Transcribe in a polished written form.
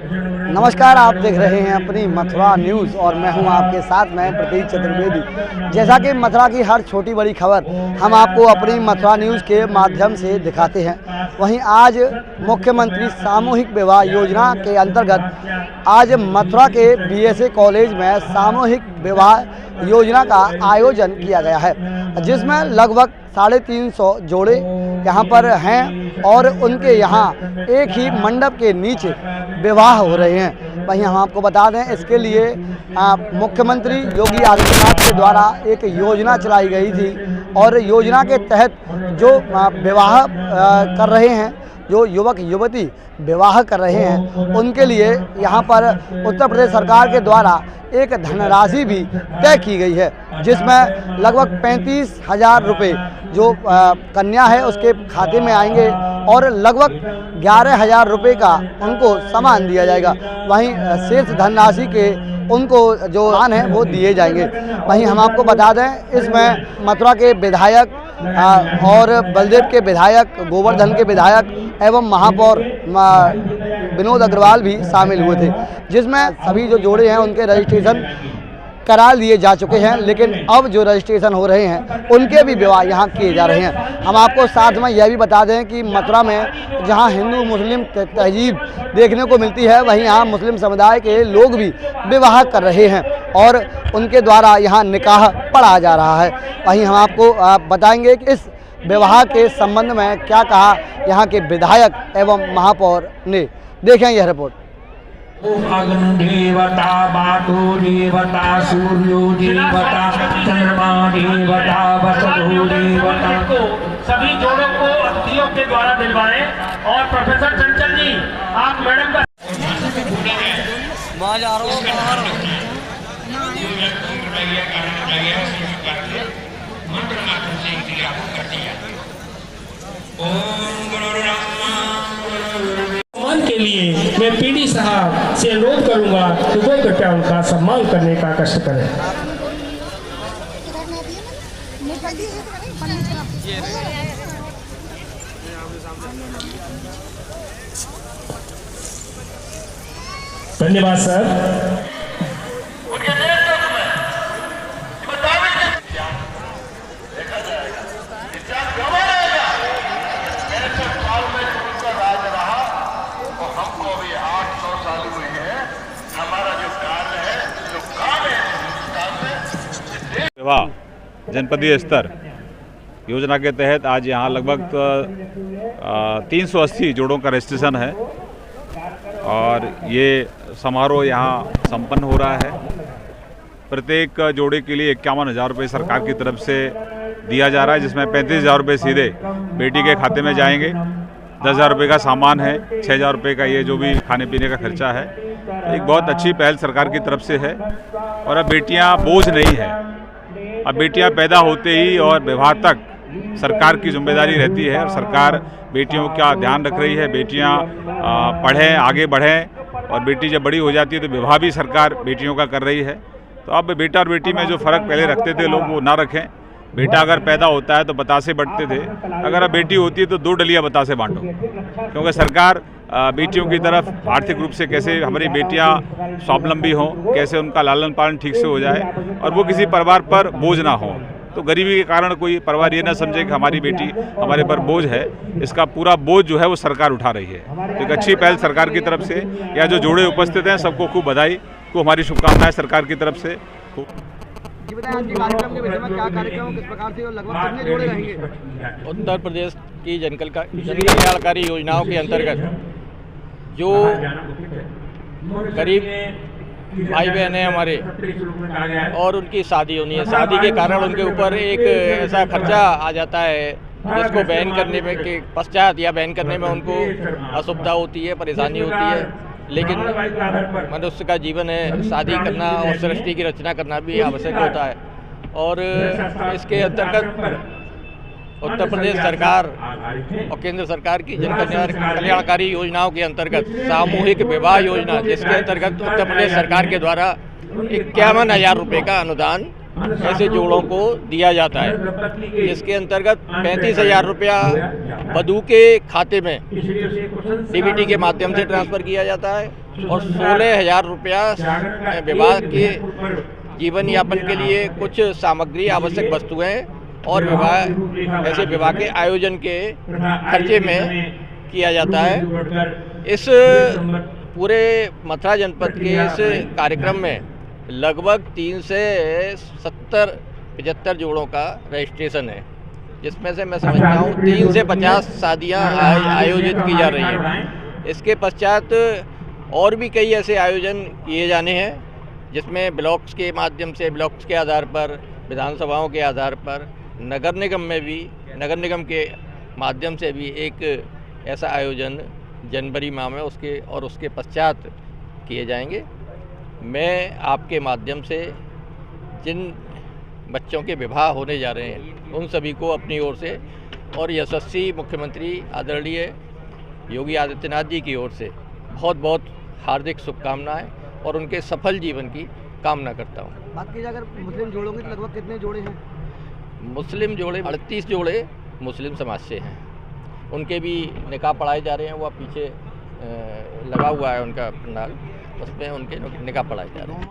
नमस्कार, आप देख रहे हैं अपनी मथुरा न्यूज़ और मैं हूं आपके साथ मैं प्रतीक चतुर्वेदी। जैसा कि मथुरा की हर छोटी बड़ी खबर हम आपको अपनी मथुरा न्यूज़ के माध्यम से दिखाते हैं, वहीं आज मुख्यमंत्री सामूहिक विवाह योजना के अंतर्गत आज मथुरा के बीएसए कॉलेज में सामूहिक विवाह योजना का आयोजन किया गया है, जिसमें लगभग 350 जोड़े यहाँ पर हैं और उनके यहाँ एक ही मंडप के नीचे विवाह हो रहे हैं। वहीं हम आपको बता दें, इसके लिए मुख्यमंत्री योगी आदित्यनाथ के द्वारा एक योजना चलाई गई थी और योजना के तहत जो विवाह कर रहे हैं, जो युवक युवती विवाह कर रहे हैं, उनके लिए यहाँ पर उत्तर प्रदेश सरकार के द्वारा एक धनराशि भी तय की गई है, जिसमें लगभग 35,000 रुपये जो कन्या है उसके खाते में आएंगे और लगभग 11,000 रुपये का उनको सामान दिया जाएगा। वहीं शेष धनराशि के उनको जो दान है वो दिए जाएंगे। वहीं हम आपको बता दें, इसमें मथुरा के विधायक और बलदेव के विधायक, गोवर्धन के विधायक एवं महापौर विनोद अग्रवाल भी शामिल हुए थे, जिसमें सभी जो जोड़े हैं उनके रजिस्ट्रेशन करा लिए जा चुके हैं, लेकिन अब जो रजिस्ट्रेशन हो रहे हैं उनके भी विवाह यहाँ किए जा रहे हैं। हम आपको साथ में यह भी बता दें कि मथुरा में जहाँ हिंदू मुस्लिम तहजीब देखने को मिलती है, वहीं यहाँ मुस्लिम समुदाय के लोग भी विवाह कर रहे हैं और उनके द्वारा यहाँ निकाह पढ़ा जा रहा है। वहीं हम आपको बताएंगे कि इस विवाह के संबंध में क्या कहा यहाँ के विधायक एवं महापौर ने। देखें यह रिपोर्ट। अग्नि देवता, बाटो देवता, सूर्यो देवता, चंद्रमा देवता, वसुधो देवता को सभी जोड़ों को अतिथियों के द्वारा दिलवाएं। और प्रोफेसर चंचल जी, आप मैडम का मंत्र मात्र से इंद्रिया को कर दिया। ओम गुरु के लिए मैं पीडी साहब से अनुरोध करूंगा कि वो कृपया उनका सम्मान करने का कष्ट करें। धन्यवाद सर। विवाह जनपदीय स्तर योजना के तहत आज यहाँ लगभग 380 जोड़ों का रजिस्ट्रेशन है और ये समारोह यहाँ संपन्न हो रहा है। प्रत्येक जोड़े के लिए 51,000 रुपये सरकार की तरफ से दिया जा रहा है, जिसमें 35,000 रुपये सीधे बेटी के खाते में जाएंगे। 10,000 रुपये का सामान है, 6,000 रुपये का ये जो भी खाने पीने का खर्चा है। एक बहुत अच्छी पहल सरकार की तरफ से है और अब बेटियाँ बोझ नहीं है। अब बेटियां पैदा होते ही और विवाह तक सरकार की जिम्मेदारी रहती है और सरकार बेटियों का ध्यान रख रही है। बेटियां पढ़ें, आगे बढ़ें और बेटी जब बड़ी हो जाती है तो विवाह भी सरकार बेटियों का कर रही है। तो अब बेटा और बेटी में जो फ़र्क पहले रखते थे लोग, वो ना रखें। बेटा अगर पैदा होता है तो बतासे बंटते थे, अगर अब बेटी होती है तो 2 डलिया बतासे बांटो, क्योंकि सरकार बेटियों की तरफ आर्थिक रूप से कैसे हमारी बेटियां स्वावलंबी हों, कैसे उनका लालन पालन ठीक से हो जाए और वो किसी परिवार पर बोझ ना हो। तो गरीबी के कारण कोई परिवार ये ना समझे कि हमारी बेटी हमारे पर बोझ है। इसका पूरा बोझ जो है वो सरकार उठा रही है। तो एक अच्छी पहल सरकार की तरफ से। या जो जोड़े उपस्थित हैं सबको खूब बधाई, को हमारी शुभकामनाएं सरकार की तरफ से। आज के कार्यक्रम के विषय में क्या कार्यक्रम, किस प्रकार से और लगभग कितने जोड़े रहेंगे? उत्तर प्रदेश की जन कल्याणकारी योजनाओं के अंतर्गत जो गरीब भाई बहन हैं हमारे और उनकी शादी होनी है, शादी के कारण उनके ऊपर एक ऐसा खर्चा आ जाता है जिसको बहन करने में के पश्चात या बहन करने में उनको असुविधा होती है, परेशानी होती है। लेकिन मनुष्य का जीवन है, शादी करना और सृष्टि की रचना करना भी आवश्यक होता है और इसके अंतर्गत उत्तर प्रदेश सरकार और केंद्र सरकार की जन कल्याणकारी योजनाओं के अंतर्गत सामूहिक विवाह योजना, जिसके अंतर्गत उत्तर प्रदेश सरकार के द्वारा 51,000 रुपये का अनुदान ऐसे जोड़ों को दिया जाता है, जिसके अंतर्गत 35,000 रुपया वधू के खाते में डीबीटी के माध्यम से ट्रांसफ़र किया जाता है और 16,000 रुपया विवाह के जीवन यापन के लिए कुछ सामग्री, आवश्यक वस्तुएं और विवाह के आयोजन के खर्चे में किया जाता है। इस पूरे मथुरा जनपद के इस कार्यक्रम में लगभग 3 से 75 जोड़ों का रजिस्ट्रेशन है, जिसमें से मैं समझता हूँ 3 से 50 शादियाँ आयोजित की जा रही हैं। इसके पश्चात और भी कई ऐसे आयोजन किए जाने हैं, जिसमें ब्लॉक्स के माध्यम से, ब्लॉक्स के आधार पर, विधानसभाओं के आधार पर, नगर निगम के माध्यम से भी एक ऐसा आयोजन जनवरी माह में उसके पश्चात किए जाएंगे। मैं आपके माध्यम से जिन बच्चों के विवाह होने जा रहे हैं उन सभी को अपनी ओर से और यशस्वी मुख्यमंत्री आदरणीय योगी आदित्यनाथ जी की ओर से बहुत बहुत हार्दिक शुभकामनाएं और उनके सफल जीवन की कामना करता हूं। बात की जाए अगर मुस्लिम जोड़ों की, लगभग कितने जोड़े हैं? मुस्लिम जोड़े 38 जोड़े मुस्लिम समाज से हैं। उनके भी निकाह पढ़ाए जा रहे हैं। वो पीछे लगा हुआ है उनका पंडाल, उसमें उनके निकाह पढ़ाए जा रहे हैं।